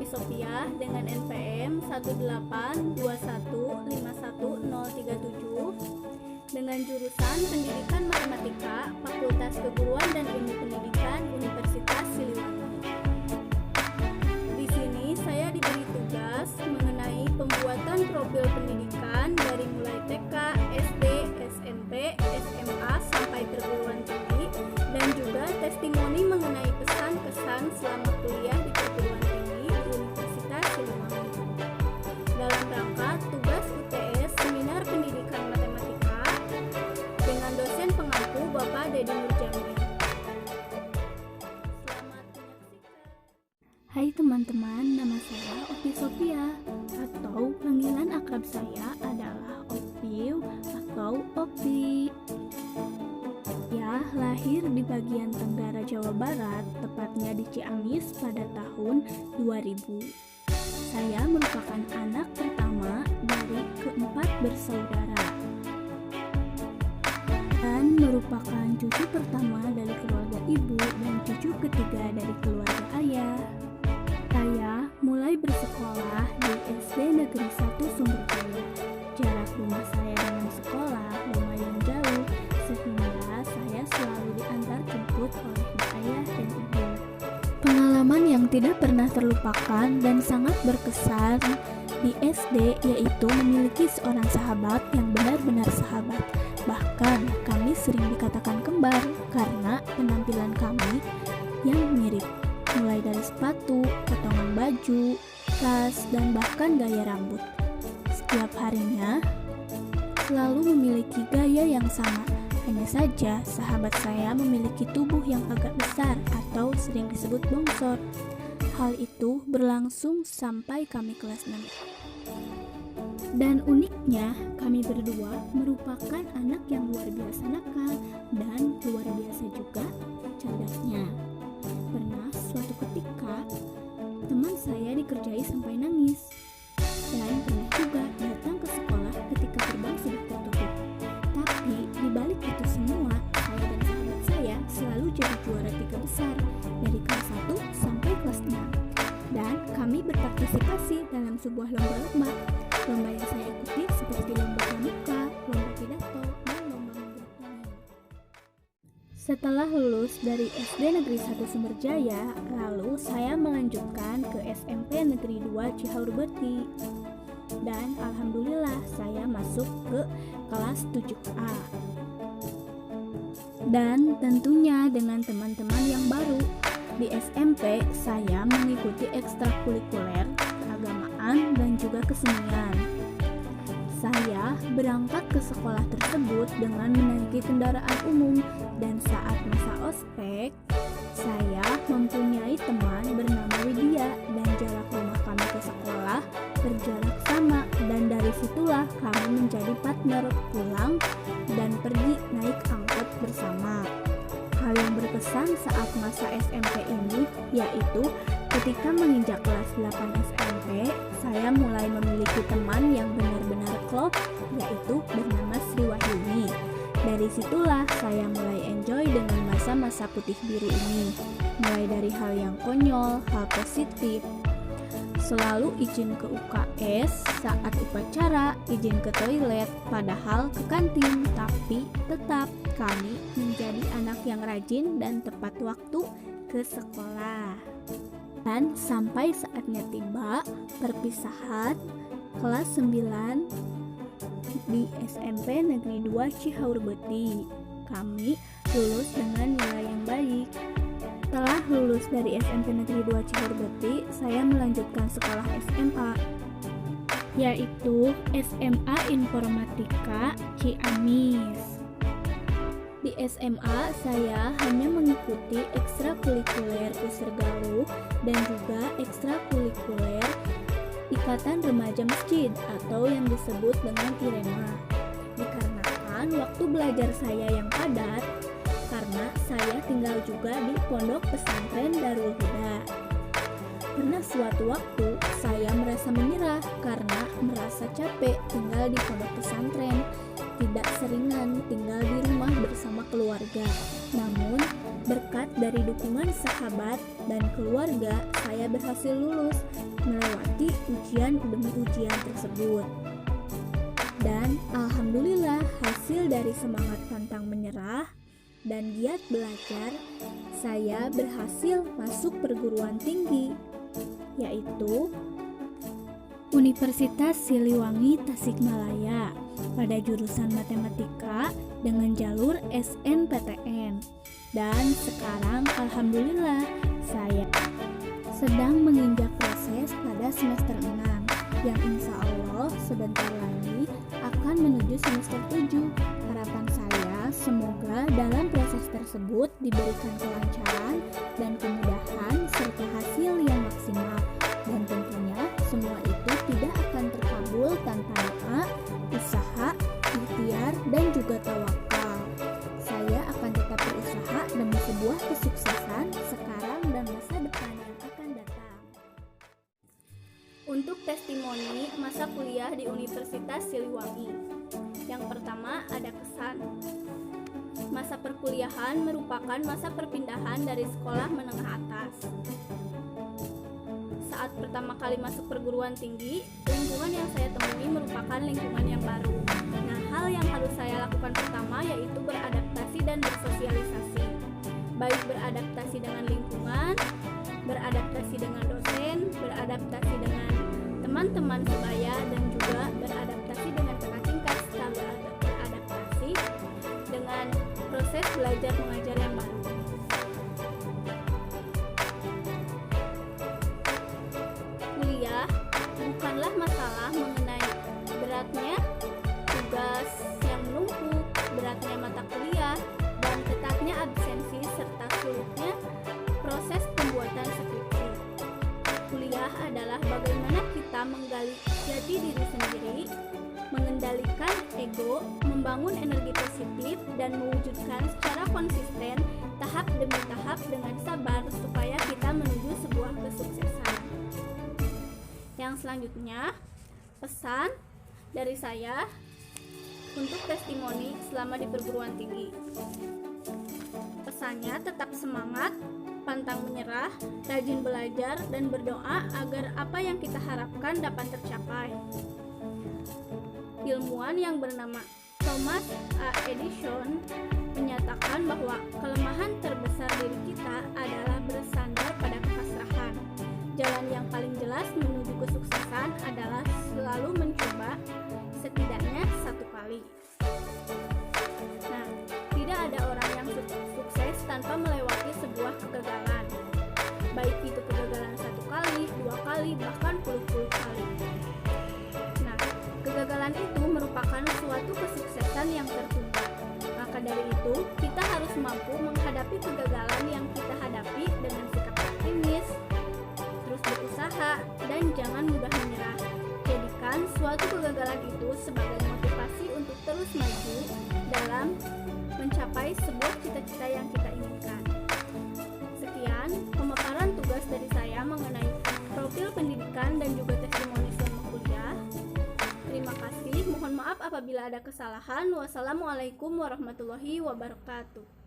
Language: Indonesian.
Sophia dengan NPM 182151037 dengan jurusan Pendidikan Matematika, Fakultas Keguruan dan Ilmu Pendidikan Universitas Siliwangi. Di sini saya diberi tugas mengenai pembuatan profil pendidikan dari mulai TK, SD, SMP, SMA sampai perguruan tinggi, dan juga testimoni mengenai pesan-kesan selama kuliah di perguruan tinggi di Universitas Siliwangi. Dalam rangka tugas UTS Seminar Pendidikan Matematika dengan dosen pengampu Bapak Dedi Nurjamil. Selamat menyaksikan. Hai teman-teman, nama saya Opi Sophia atau panggilan akrab saya adalah Opiu atau Opi. Ya, lahir di bagian Tenggara Jawa Barat, tepatnya di Ciamis pada tahun 2000. Saya merupakan anak pertama dari keempat bersaudara dan merupakan cucu pertama dari keluarga ibu dan cucu ketiga dari keluarga ayah. Saya mulai bersekolah di SD Negeri 1 Sumberjaya. Jarak rumah saya dengan sekolah lumayan jauh, sehingga saya selalu diantar jemput oleh ayah dan ibu. Pengalaman yang tidak pernah terlupakan dan sangat berkesan di SD yaitu memiliki seorang sahabat yang benar-benar sahabat. Bahkan kami sering dikatakan kembar karena penampilan kami yang mirip, mulai dari sepatu, potongan baju, tas, dan bahkan gaya rambut. Setiap harinya selalu memiliki gaya yang sama. Hanya saja sahabat saya memiliki tubuh yang agak besar atau sering disebut bongsor. Hal itu berlangsung sampai kami kelas 6. Dan uniknya, kami berdua merupakan anak yang luar biasa nakal dan luar biasa juga cerdasnya. Pernah suatu ketika, teman saya dikerjai sampai nangis. Dan pernah juga datang ke sekolah ketika gerbang sudah tertutup. Tapi dibalik itu semua, saya dan sahabat saya selalu jadi juara 3 besar dari kelas 1 sampai kelas 6. Dan kami berpartisipasi dalam sebuah lomba-lomba. Lomba yang saya ikuti seperti lomba pramuka, lomba pidato, dan lomba membuat dongeng. Setelah lulus dari SD Negeri 1 Sumberjaya, lalu saya melanjutkan ke SMP Negeri 2 Cihaurbeti. Dan alhamdulillah saya masuk ke kelas 7A. Dan tentunya dengan teman-teman yang baru. Di SMP saya mengikuti ekstrakurikuler, keagamaan, dan juga kesenian. Saya berangkat ke sekolah tersebut dengan menaiki kendaraan umum, dan saat masa ospek, saya mempunyai teman bernama Widya dan jarak rumah kami ke sekolah berjarak sama, dan dari situlah kami menjadi partner pulang dan pergi naik angkot bersama. Hal yang berkesan saat masa SMP ini yaitu ketika menginjak kelas 8 SMP, saya mulai memiliki teman yang benar-benar klop, yaitu bernama Sri Wahyuni. Dari situlah saya mulai enjoy dengan masa-masa putih biru ini. Mulai dari hal yang konyol, hal positif, selalu izin ke UKS, saat upacara, izin ke toilet, padahal ke kantin, tapi tetap kami menjadi anak yang rajin dan tepat waktu ke sekolah. Dan sampai saatnya tiba perpisahan kelas 9 di SMP Negeri 2 Cihaurbeti. Kami lulus dengan nilai yang baik. Setelah lulus dari SMP Negeri 2 Cihaurbeti, saya melanjutkan sekolah SMA, yaitu SMA Informatika Ciamis. Di SMA, saya hanya mengikuti ekstrakurikuler Pussergaluh dan juga ekstrakurikuler Ikatan Remaja Masjid atau yang disebut dengan IREMA. Dikarenakan waktu belajar saya yang padat, karena saya tinggal juga di Pondok Pesantren Darul Huda. Pernah suatu waktu saya merasa menyerah karena merasa capek tinggal di pondok pesantren. tidak seringan tinggal di rumah bersama keluarga. Namun, berkat dari dukungan sahabat dan keluarga, saya berhasil lulus melewati ujian demi ujian tersebut. Dan alhamdulillah, hasil dari semangat pantang menyerah dan giat belajar, saya berhasil masuk perguruan tinggi, yaitu Universitas Siliwangi Tasikmalaya pada jurusan Matematika dengan jalur SNPTN. Dan sekarang alhamdulillah saya sedang menginjak proses pada semester 6 yang insya Allah sebentar lagi akan menuju semester 7. Harapan saya semoga dalam proses tersebut diberikan kelancaran dan kemudahan serta hasil yang maksimal. Dan tentunya semua itu tidak akan terkabul tanpa doa, usaha, ikhtiar, dan juga tawakal. Saya akan tetap berusaha demi sebuah kesuksesan sekarang dan masa depan yang akan datang. Untuk testimoni masa kuliah di Universitas Siliwangi. Yang pertama ada kesan. Masa perkuliahan merupakan masa perpindahan dari sekolah menengah atas. Saat pertama kali masuk perguruan tinggi, lingkungan yang saya temui merupakan lingkungan yang baru. Nah, hal yang harus saya lakukan pertama yaitu beradaptasi dan bersosialisasi. Baik beradaptasi dengan lingkungan, beradaptasi dengan dosen, beradaptasi dengan teman-teman sebaya, dan juga beradaptasi dengan kakak tingkat serta beradaptasi dengan proses belajar mengajar yang baru. Kuliah bukanlah masalah mengenai beratnya tugas yang menumpuk, beratnya mata kuliah, dan ketatnya absensi serta sulitnya proses pembuatan skripsi. Kuliah adalah bagaimana kita menggali jati diri sendiri, mengendalikan ego, membangun energi positif, dan mewujudkan secara konsisten tahap demi tahap dengan sabar supaya kita menuju sebuah kesuksesan. Yang selanjutnya, pesan dari saya untuk testimoni selama di perguruan tinggi. Pesannya tetap semangat, pantang menyerah, rajin belajar, dan berdoa agar apa yang kita harapkan dapat tercapai. Ilmuwan yang bernama Thomas A. Edison menyatakan bahwa kelemahan terbesar diri kita adalah bersandar pada kepasrahan. Jalan yang paling jelas menuju kesuksesan adalah selalu mencoba setidaknya satu kali. Nah, tidak ada orang yang sukses tanpa melewati sebuah kegagalan. Baik itu kegagalan 1 kali, 2 kali, bahkan puluh-puluh kali. Nah, kegagalan itu merupakan suatu kesuksesan yang tertunda. Maka dari itu, kita harus mampu menghadapi kegagalan yang kita hadapi dengan sikap optimis, terus berusaha, dan jangan mudah menyerah. Jadikan suatu kegagalan itu sebagai motivasi untuk terus maju dalam mencapai sebuah cita-cita yang kita inginkan. Sekian pemaparan tugas dari saya mengenai profil pendidikan dan juga testimoni selama kuliah. Terima kasih, mohon maaf apabila ada kesalahan. Wassalamualaikum warahmatullahi wabarakatuh.